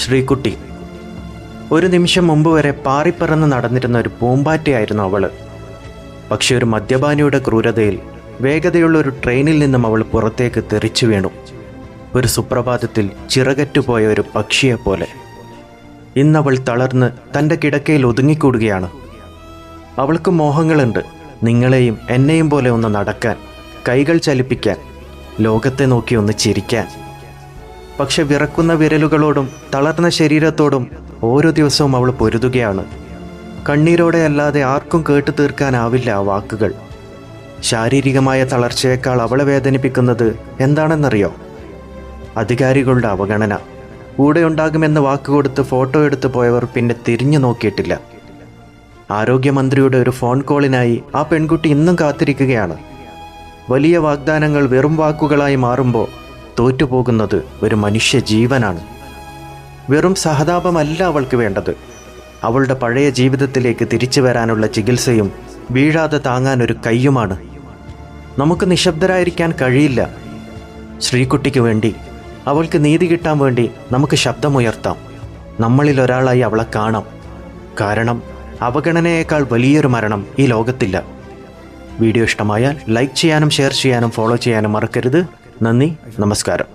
ശ്രീകുട്ടി. ഒരു നിമിഷം മുമ്പ് വരെ പാറിപ്പറന്ന് നടന്നിരുന്ന ഒരു പൂമ്പാറ്റയായിരുന്നു അവള്. പക്ഷെ ഒരു മദ്യപാനിയുടെ ക്രൂരതയിൽ വേഗതയുള്ള ഒരു ട്രെയിനിൽ നിന്നും അവൾ പുറത്തേക്ക് തെറിച്ചു വീണു. ഒരു സുപ്രഭാതത്തിൽ ചിറകറ്റുപോയ ഒരു പക്ഷിയെപ്പോലെ. ഇന്നവൾ തളർന്ന് തൻ്റെ കിടക്കയിൽ ഒതുങ്ങിക്കൂടുകയാണ്. അവൾക്ക് മോഹങ്ങളുണ്ട്, നിങ്ങളെയും എന്നെയും പോലെ ഒന്ന് നടക്കാൻ, കൈകൾ ചലിപ്പിക്കാൻ, ലോകത്തെ നോക്കി ഒന്ന് ചിരിക്കാൻ. പക്ഷെ വിറക്കുന്ന വിരലുകളോടും തളർന്ന ശരീരത്തോടും ഓരോ ദിവസവും അവൾ പൊരുതുകയാണ്. കണ്ണീരോടെ അല്ലാതെ ആർക്കും കേട്ടു തീർക്കാനാവില്ല ആ വാക്കുകൾ. ശാരീരികമായ തളർച്ചയേക്കാൾ അവളെ വേദനിപ്പിക്കുന്നത് എന്താണെന്നറിയോ? അധികാരികളുടെ അവഗണന. കൂടെ ഉണ്ടാകുമെന്ന് വാക്കുകൊടുത്ത് ഫോട്ടോ എടുത്തു പോയവർ പിന്നെ തിരിഞ്ഞു നോക്കിയിട്ടില്ല. ആരോഗ്യമന്ത്രിയുടെ ഒരു ഫോൺ കോളിനായി ആ പെൺകുട്ടി ഇന്നും കാത്തിരിക്കുകയാണ്. വലിയ വാഗ്ദാനങ്ങൾ വെറും വാക്കുകളായി മാറുമ്പോൾ തോറ്റുപോകുന്നത് ഒരു മനുഷ്യ ജീവനാണ്. വെറും സഹതാപമല്ല അവൾക്ക് വേണ്ടത്, അവളുടെ പഴയ ജീവിതത്തിലേക്ക് തിരിച്ചു വരാനുള്ള ചികിത്സയും വീഴാതെ താങ്ങാൻ ഒരു കയ്യുമാണ്. നമുക്ക് നിശബ്ദരായിരിക്കാൻ കഴിയില്ല. ശ്രീകുട്ടിക്ക് വേണ്ടി, അവൾക്ക് നീതി കിട്ടാൻ വേണ്ടി നമുക്ക് ശബ്ദമുയർത്താം. നമ്മളിൽ ഒരാളായി അവളെ കാണാം. കാരണം അവഗണനയേക്കാൾ വലിയൊരു മരണം ഈ ലോകത്തില്ല. വീഡിയോ ഇഷ്ടമായാൽ ലൈക്ക് ചെയ്യാനും ഷെയർ ചെയ്യാനും ഫോളോ ചെയ്യാനും മറക്കരുത്. നന്ദി, നമസ്കാരം.